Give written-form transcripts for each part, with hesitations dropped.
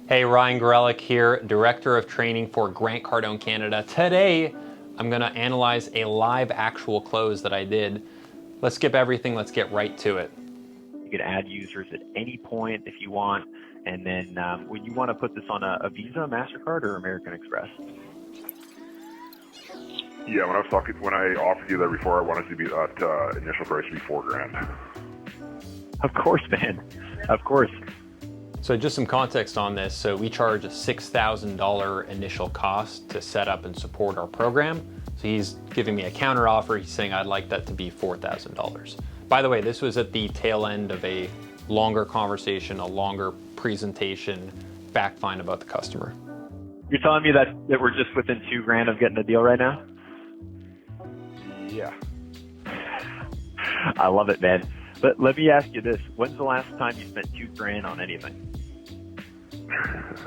Hey, Ryan Gorelick here, Director of Training for Grant Cardone Canada. Today, I'm gonna analyze a live actual close that I did. Let's skip everything, let's get right to it. You could add users at any point if you want, and then when you want to put this on a Visa, MasterCard, or American Express? Yeah, when I offered you that before, I wanted to be that initial price to be $4,000. Of course, man. Of course. So just some context on this. So we charge a $6,000 initial cost to set up and support our program. So he's giving me a counter offer. He's saying I'd like that to be $4,000. By the way, this was at the tail end of a longer conversation, a longer presentation, fact find about the customer. You're telling me that we're just within $2,000 of getting a deal right now? Yeah. I love it, man. But let me ask you this. When's the last time you spent $2,000 on anything?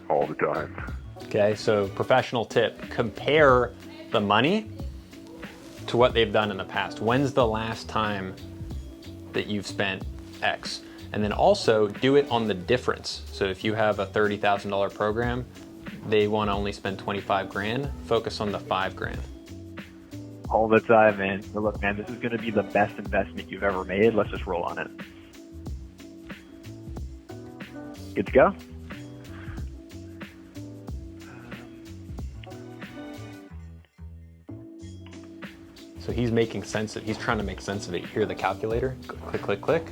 All the time. Okay, so professional tip, compare the money to what they've done in the past. When's the last time that you've spent X? And then also do it on the difference. So if you have a $30,000 program, they want to only spend $25,000, focus on the $5,000. All the time, man. But look, man, this is going to be the best investment you've ever made. Let's just roll on it. Good to go? So he's making sense of, he's trying to make sense of it. Hear the calculator, click, click, click.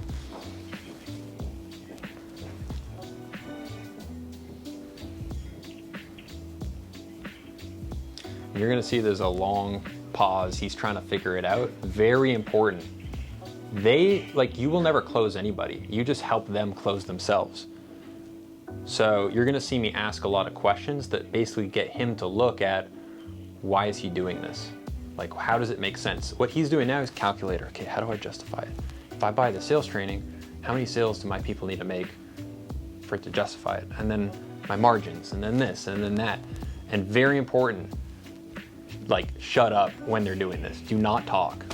And you're gonna see there's a long pause. He's trying to figure it out. Very important. You will never close anybody. You just help them close themselves. So you're gonna see me ask a lot of questions that basically get him to look at why is he doing this? Like, how does it make sense? What he's doing now is calculator. Okay, how do I justify it? If I buy the sales training, how many sales do my people need to make for it to justify it? And then my margins, and then this, and then that. And very important, like, shut up when they're doing this. Do not talk.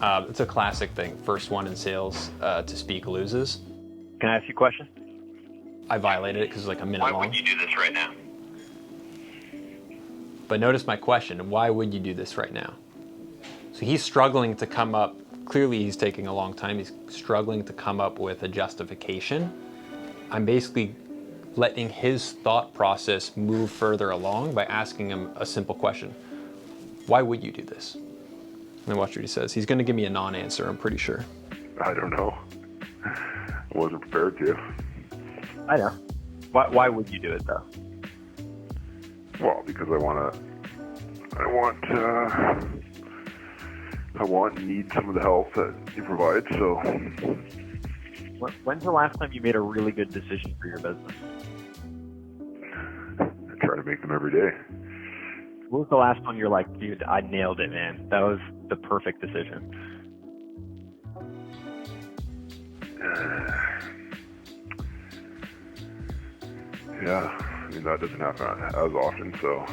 It's a classic thing. First one in sales to speak loses. Can I ask you a question? I violated it because it's like a minute long. Why would you do this right now? But notice my question, why would you do this right now? So he's struggling to come up, clearly he's taking a long time, he's struggling to come up with a justification. I'm basically letting his thought process move further along by asking him a simple question. Why would you do this? And then watch what he says. He's gonna give me a non-answer, I'm pretty sure. I don't know. I wasn't prepared to. I know. Why would you do it, though? Well, because I want and need some of the help that you provide, so. When's the last time you made a really good decision for your business? I try to make them every day. What was the last one you're like, dude, I nailed it, man. That was the perfect decision. Yeah, I mean, that doesn't happen as often, so.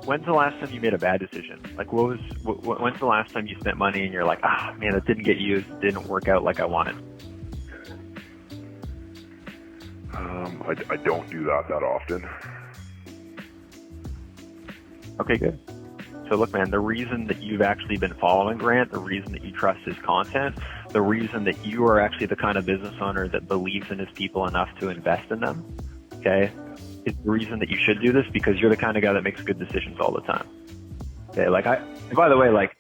When's the last time you made a bad decision? Like, when's the last time you spent money and you're like, man, that didn't get used, it didn't work out like I wanted? I don't do that often. Okay, good. So look, man, the reason that you've actually been following Grant, the reason that you trust his content, the reason that you are actually the kind of business owner that believes in his people enough to invest in them, okay, is the reason that you should do this, because you're the kind of guy that makes good decisions all the time. Okay, like by the way, like,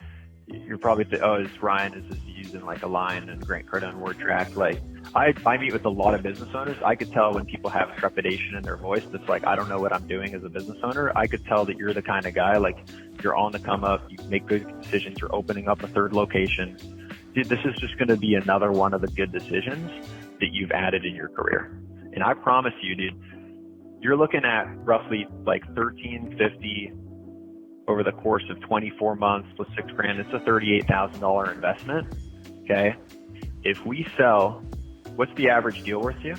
you're probably is Ryan is just using like a line and Grant Cardone word track. Like, I meet with a lot of business owners. I could tell when people have trepidation in their voice that's like, I don't know what I'm doing as a business owner. I could tell that you're the kind of guy, like, you're on the come up, you make good decisions, you're opening up a third location. Dude, this is just going to be another one of the good decisions that you've added in your career. And I promise you, dude, you're looking at roughly like $1,350 over the course of 24 months plus $6,000. It's a $38,000 investment. Okay. If we sell, what's the average deal worth to you?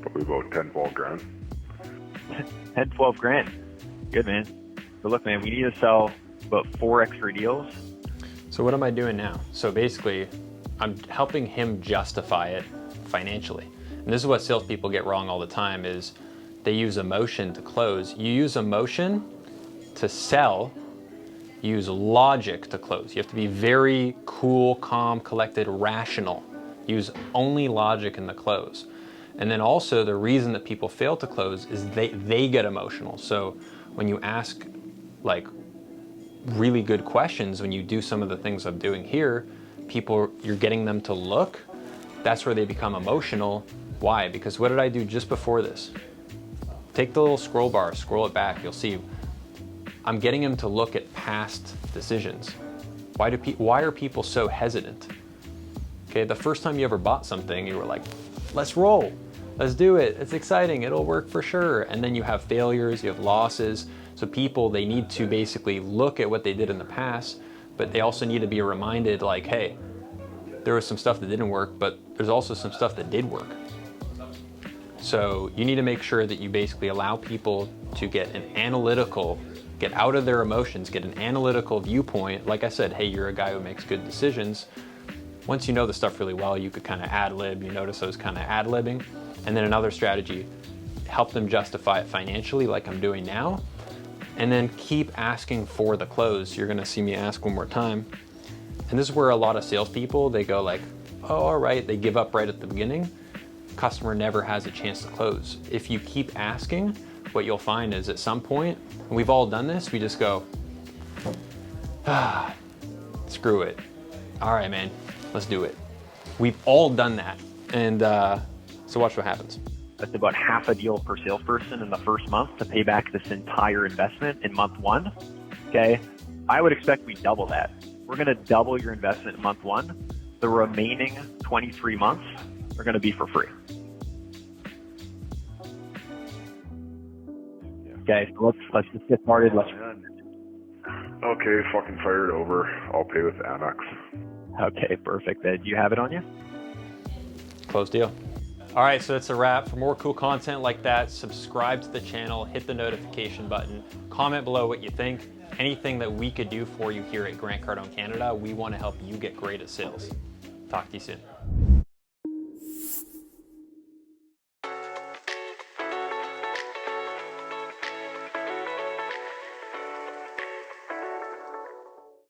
Probably about 10, 12 grand. 10, 12 grand. Good, man. But look, man, we need to sell about 4 extra deals. So what am I doing now? So basically, I'm helping him justify it financially. And this is what salespeople get wrong all the time is they use emotion to close. You use emotion to sell, you use logic to close. You have to be very cool, calm, collected, rational. Use only logic in the close. And then also the reason that people fail to close is they get emotional. So when you ask like really good questions, when you do some of the things I'm doing here, you're getting them to look, that's where they become emotional. Why? Because what did I do just before this? Take the little scroll bar, scroll it back, you'll see I'm getting them to look at past decisions. Why are people so hesitant? Okay, the first time you ever bought something, you were like, let's roll, let's do it, it's exciting, it'll work for sure. And then you have failures, you have losses. So people, they need to basically look at what they did in the past, but they also need to be reminded like, hey, there was some stuff that didn't work, but there's also some stuff that did work. So you need to make sure that you basically allow people to get out of their emotions, get an analytical viewpoint. Like I said, hey, you're a guy who makes good decisions. Once you know the stuff really well, you could kind of ad-lib, you notice those kind of ad-libbing. And then another strategy, help them justify it financially like I'm doing now. And then keep asking for the close. You're gonna see me ask one more time. And this is where a lot of salespeople, they go like, oh, all right, they give up right at the beginning. Customer never has a chance to close. If you keep asking, what you'll find is at some point, and we've all done this, we just go, screw it. All right, man, let's do it. We've all done that. And so watch what happens. That's about half a deal per salesperson in the first month to pay back this entire investment in month one. Okay. I would expect we double that. We're going to double your investment in month one. The remaining 23 months are going to be for free. Okay. So let's just get started. Okay, fucking fire it over. I'll pay with Amex. Okay. Perfect. Do you have it on you? Close deal. All right, so that's a wrap. For more cool content like that, subscribe to the channel, hit the notification button, comment below what you think. Anything that we could do for you here at Grant Cardone Canada, we want to help you get great at sales. Talk to you soon.